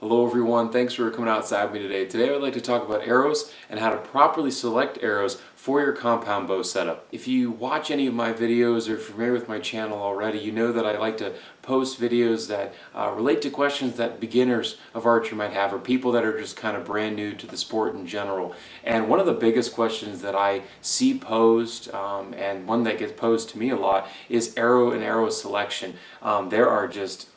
Hello everyone, thanks for coming outside with me today. Today I would like to talk about arrows and how to properly select arrows for your compound bow setup. If you watch any of my videos or if you're familiar with my channel already, you know that I like to post videos that relate to questions that beginners of archery might have, or people that are just kind of brand new to the sport in general. And one of the biggest questions that I see posed, and one that gets posed to me a lot, is arrow selection. There are just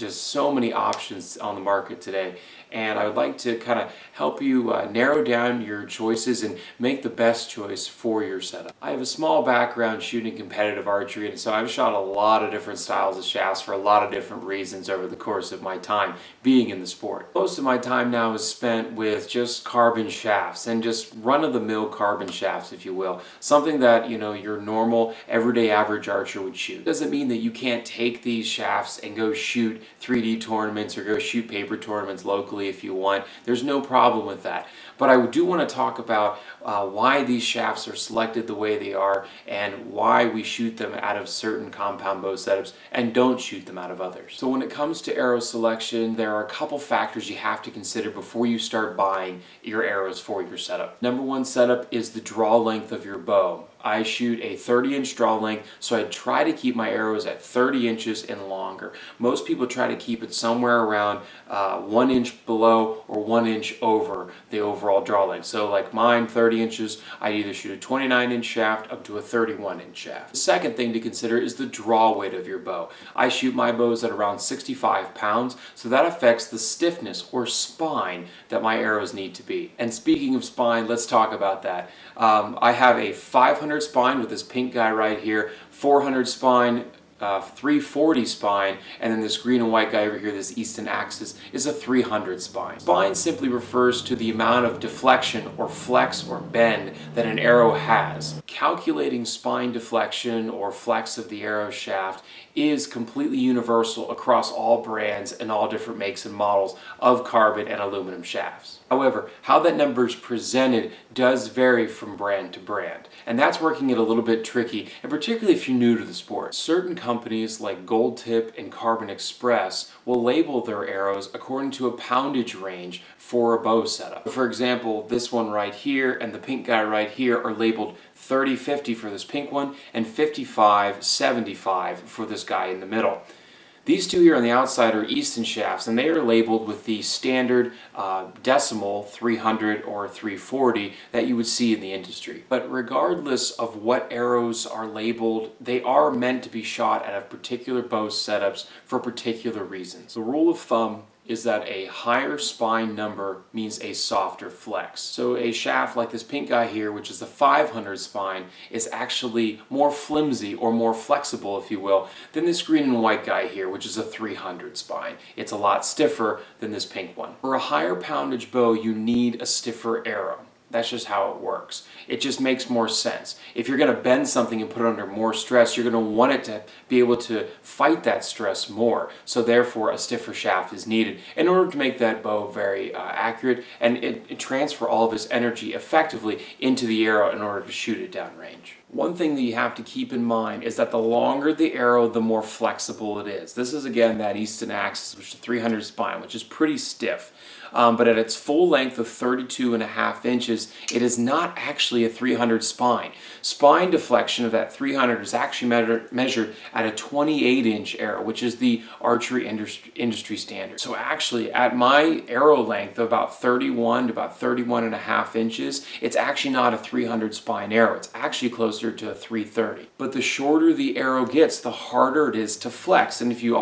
so many options on the market today, and I would like to kind of help you narrow down your choices and make the best choice for your setup. I have a small background shooting competitive archery, and so I've shot a lot of different styles of shafts for a lot of different reasons over the course of my time being in the sport. Most of my time now is spent with just carbon shafts, and just run-of-the-mill carbon shafts, if you will. Something that, you know, your normal everyday average archer would shoot. Doesn't mean that you can't take these shafts and go shoot 3D tournaments or go shoot paper tournaments locally if you want. There's no problem with that. But I do want to talk about why these shafts are selected the way they are, and why we shoot them out of certain compound bow setups and don't shoot them out of others. So when it comes to arrow selection, there are a couple factors you have to consider before you start buying your arrows for your setup. Number one setup is the draw length of your bow. I shoot a 30-inch draw length, so I try to keep my arrows at 30 inches and longer. Most people try to keep it somewhere around 1 inch below or 1 inch over the overall draw length. So like mine, 30 inches, I either shoot a 29-inch shaft up to a 31-inch shaft. The second thing to consider is the draw weight of your bow. I shoot my bows at around 65 pounds, so that affects the stiffness or spine that my arrows need to be. And speaking of spine, let's talk about that. I have a 500 spine with this pink guy right here, 400 spine, 340 spine, and then this green and white guy over here, this Easton Axis, is a 300 spine. Spine simply refers to the amount of deflection or flex or bend that an arrow has. Calculating spine deflection or flex of the arrow shaft is completely universal across all brands and all different makes and models of carbon and aluminum shafts. However, how that number is presented does vary from brand to brand, and that's working it a little bit tricky, and particularly if you're new to the sport. Certain companies like Gold Tip and Carbon Express will label their arrows according to a poundage range for a bow setup. For example, this one right here and the pink guy right here are labeled 30-50 for this pink one and 55-75 for this guy in the middle. These two here on the outside are Easton shafts, and they are labeled with the standard decimal 300 or 340 that you would see in the industry. But regardless of what arrows are labeled, they are meant to be shot out of particular bow setups for particular reasons. The rule of thumb is that a higher spine number means a softer flex. So a shaft like this pink guy here, which is the 500 spine, is actually more flimsy or more flexible, if you will, than this green and white guy here, which is a 300 spine. It's a lot stiffer than this pink one. For a higher poundage bow, you need a stiffer arrow. That's just how it works. It just makes more sense. If you're going to bend something and put it under more stress, you're going to want it to be able to fight that stress more. So therefore, a stiffer shaft is needed in order to make that bow very accurate, and it transfer all of its energy effectively into the arrow in order to shoot it downrange. One thing that you have to keep in mind is that the longer the arrow, the more flexible it is. This is again that Easton Axis, which is 300 spine, which is pretty stiff. But at its full length of 32.5 inches, it is not actually a 300 spine. Spine deflection of that 300 is actually measured at a 28-inch arrow, which is the archery industry standard. So actually, at my arrow length of about 31 to about 31.5 inches, it's actually not a 300 spine arrow. It's actually closer to a 330. But the shorter the arrow gets, the harder it is to flex. And if you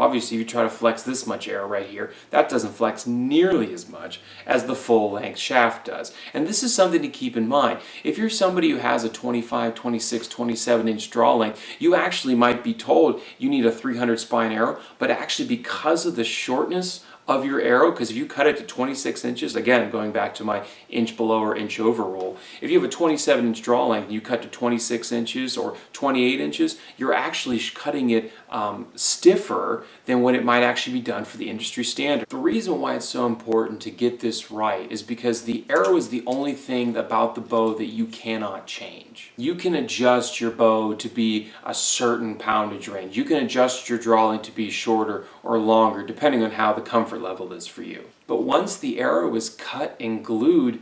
try to flex this much arrow right here, that doesn't flex nearly as much as the full length shaft does. And this is something to keep in mind. If you're somebody who has a 25, 26, 27-inch draw length, you actually might be told you need a 300 spine arrow, but actually because of the shortness of your arrow, because if you cut it to 26 inches, again, going back to my inch below or inch over rule, if you have a 27-inch draw length and you cut to 26 inches or 28 inches, you're actually cutting it stiffer than what it might actually be done for the industry standard. The reason why it's so important to get this right is because the arrow is the only thing about the bow that you cannot change. You can adjust your bow to be a certain poundage range. You can adjust your draw length to be shorter or longer, depending on how the comfort level is for you. But once the arrow is cut and glued,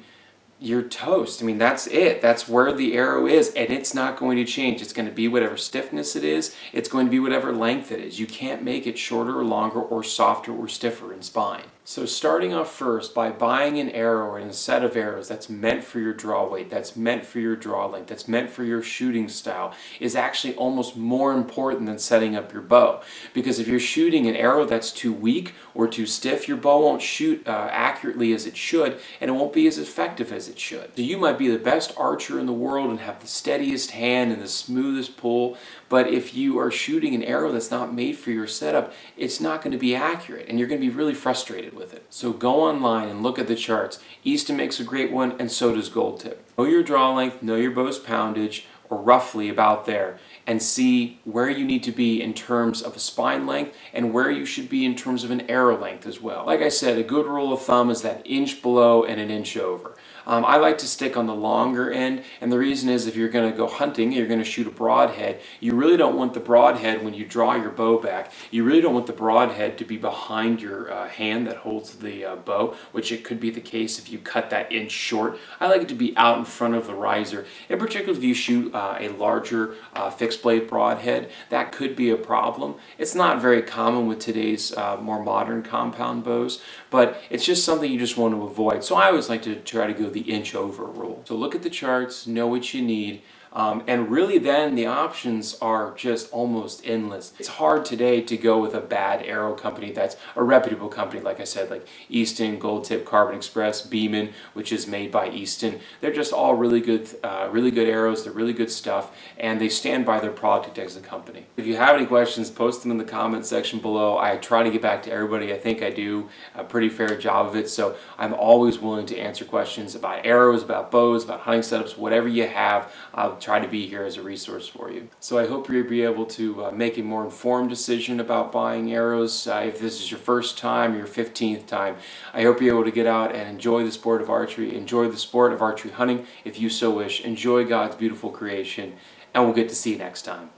you're toast. I mean, that's it. That's where the arrow is, and it's not going to change. It's going to be whatever stiffness it is. It's going to be whatever length it is. You can't make it shorter or longer or softer or stiffer in spine. So starting off first by buying an arrow or a set of arrows that's meant for your draw weight, that's meant for your draw length, that's meant for your shooting style is actually almost more important than setting up your bow. Because if you're shooting an arrow that's too weak or too stiff, your bow won't shoot accurately as it should, and it won't be as effective as it should. So you might be the best archer in the world and have the steadiest hand and the smoothest pull, but if you are shooting an arrow that's not made for your setup, it's not going to be accurate, and you're going to be really frustrated with it. So go online and look at the charts. Easton makes a great one, and so does Gold Tip. Know your draw length, know your bow's poundage, or roughly about there, and see where you need to be in terms of a spine length and where you should be in terms of an arrow length as well. Like I said, a good rule of thumb is that inch below and an inch over. I like to stick on the longer end, and the reason is if you're going to go hunting, you're going to shoot a broadhead, you really don't want the broadhead when you draw your bow back, you really don't want the broadhead to be behind your hand that holds the bow, which it could be the case if you cut that inch short. I like it to be out in front of the riser. In particular, if you shoot a larger fixed blade broadhead, that could be a problem. It's not very common with today's more modern compound bows, but it's just something you just want to avoid. So I always like to try to go the inch over rule. So look at the charts, know what you need, and really then the options are just almost endless. It's hard today to go with a bad arrow company that's a reputable company, like I said, like Easton, Gold Tip, Carbon Express, Beeman, which is made by Easton. They're just all really good arrows. They're really good stuff, and they stand by their product as a company. If you have any questions, post them in the comments section below. I try to get back to everybody. I think I do a pretty fair job of it, so I'm always willing to answer questions about arrows, about bows, about hunting setups, whatever you have. I'll try to be here as a resource for you. So I hope you'll be able to make a more informed decision about buying arrows. If this is your first time, your 15th time, I hope you're able to get out and enjoy the sport of archery, enjoy the sport of archery hunting if you so wish, enjoy God's beautiful creation, and we'll get to see you next time.